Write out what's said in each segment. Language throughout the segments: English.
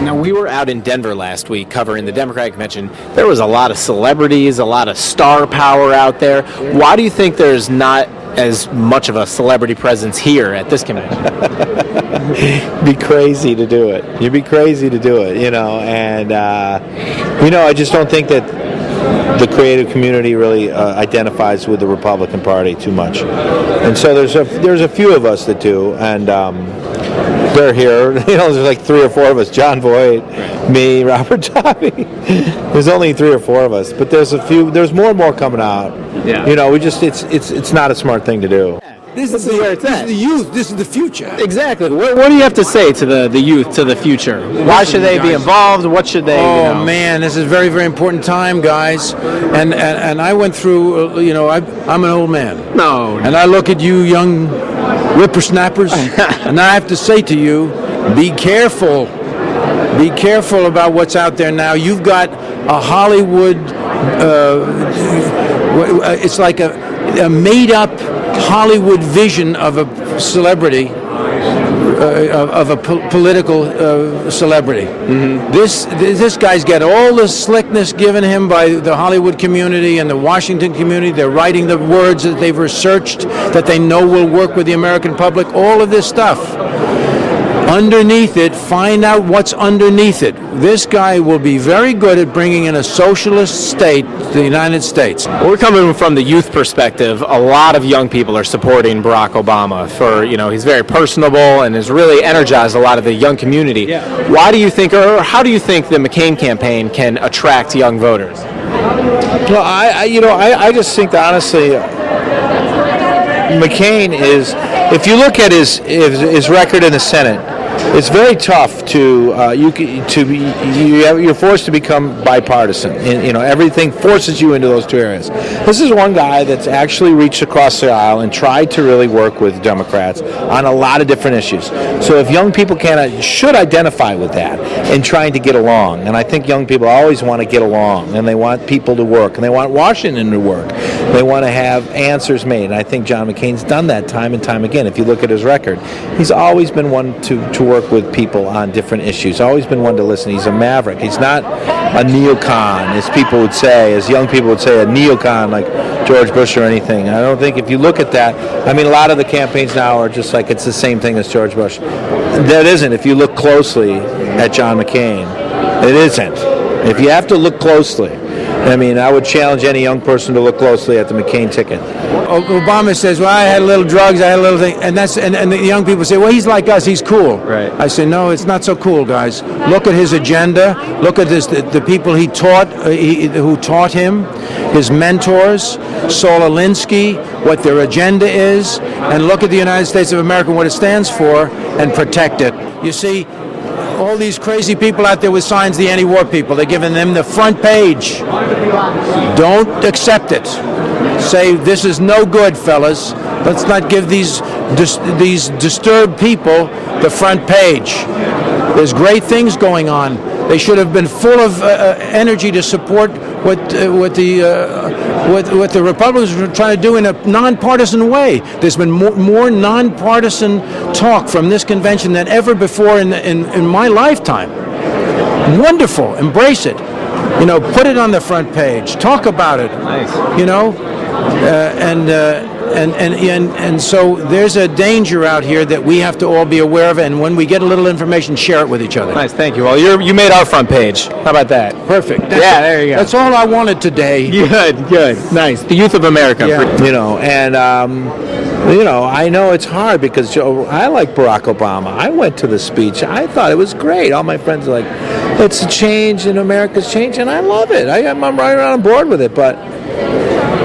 Now, we were out in Denver last week covering the Democratic convention. There was a lot of celebrities, a lot of star power out there. Why do you think there's not as much of a celebrity presence here at this convention? It'd be crazy to do it. You'd be crazy to do it, and I just don't think that the creative community really identifies with the Republican Party too much. And so there's a few of us that do, and they're here. There's like 3 or 4 of us: John Voight, me, Robert Tommy. There's only 3 or 4 of us, but there's more and more coming out. Yeah. It's not a smart thing to do. This is where it's at. This is the youth. This is the future. Exactly. What do you have to say to the youth, to the future? Why should they be involved? What should they? Oh man, this is a very, very important time, guys. And I went through. I'm an old man. No. And I look at you, young whippersnappers, and I have to say to you, be careful. Be careful about what's out there now. You've got a Hollywood. It's like a made-up Hollywood vision of a celebrity, of a political celebrity. Mm-hmm. This guy's got all the slickness given him by the Hollywood community and the Washington community. They're writing the words that they've researched, that they know will work with the American public. All of this stuff. Underneath it, find out what's underneath it. This guy will be very good at bringing in a socialist state to the United States. We're coming from the youth perspective. A lot of young people are supporting Barack Obama for, he's very personable and has really energized a lot of the young community. Yeah. Why do you think, or how do you think the McCain campaign can attract young voters? Well, I just think that honestly, McCain is, if you look at his record in the Senate, it's very tough you're forced to become bipartisan. And, everything forces you into those 2 areas. This is one guy that's actually reached across the aisle and tried to really work with Democrats on a lot of different issues. So if young people should identify with that and trying to get along, and I think young people always want to get along, and they want people to work, and they want Washington to work. They want to have answers made, and I think John McCain's done that time and time again. If you look at his record, he's always been one to work with people on different issues, always been one to listen. He's a maverick. He's not a neocon, as people would say, as young people would say, a neocon like George Bush or anything. I don't think if you look at that, a lot of the campaigns now are just like it's the same thing as George Bush. That isn't. If you look closely at John McCain, it isn't. If you have to look closely, I would challenge any young person to look closely at the McCain ticket. Obama says, well, I had a little drugs, I had a little thing, and the young people say, well, he's like us, he's cool. Right. I say, no, it's not so cool, guys. Look at his agenda. Look at the people he taught, who taught him, his mentors, Saul Alinsky, what their agenda is, and look at the United States of America, what it stands for, and protect it. You see, all these crazy people out there with signs, the anti-war people, they're giving them the front page. Don't accept it. Say, this is no good, fellas. Let's not give these disturbed people the front page. There's great things going on. They should have been full of energy to support what the Republicans were trying to do in a nonpartisan way. There's been more nonpartisan talk from this convention than ever before in my lifetime. Wonderful. Embrace it. Put it on the front page. Talk about it. Nice. And so there's a danger out here that we have to all be aware of, and when we get a little information, share it with each other. Nice, thank you. Well, you made our front page. How about that? Perfect. There you go. That's all I wanted today. Good. Nice. The youth of America. Yeah. I know it's hard because I like Barack Obama. I went to the speech. I thought it was great. All my friends are like, it's a change and America's change, and I love it. I'm right around on board with it, but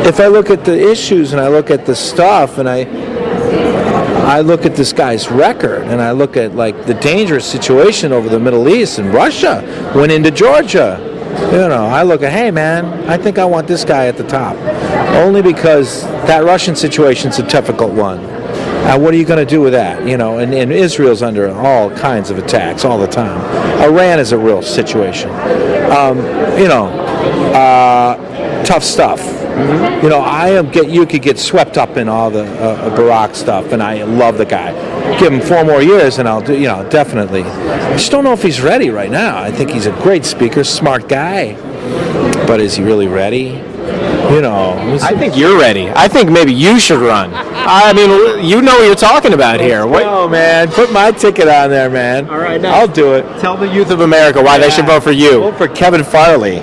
if I look at the issues and I look at the stuff and I look at this guy's record and I look at the dangerous situation over the Middle East and Russia went into Georgia, I look at, hey man, I think I want this guy at the top, only because that Russian situation's a difficult one. What are you going to do with that? And Israel's under all kinds of attacks all the time. Iran is a real situation. Tough stuff. You know, you could get swept up in all the Barack stuff, and I love the guy. Give him 4 more years, and I'll do. You know, definitely. I just don't know if he's ready right now. I think he's a great speaker, smart guy, but is he really ready? You know, I think you're ready. I think maybe you should run. I mean, you know what you're talking about here. Oh, man, put my ticket on there, man. All right, now I'll do it. Tell the youth of America why they should vote for you. Vote for Kevin Farley.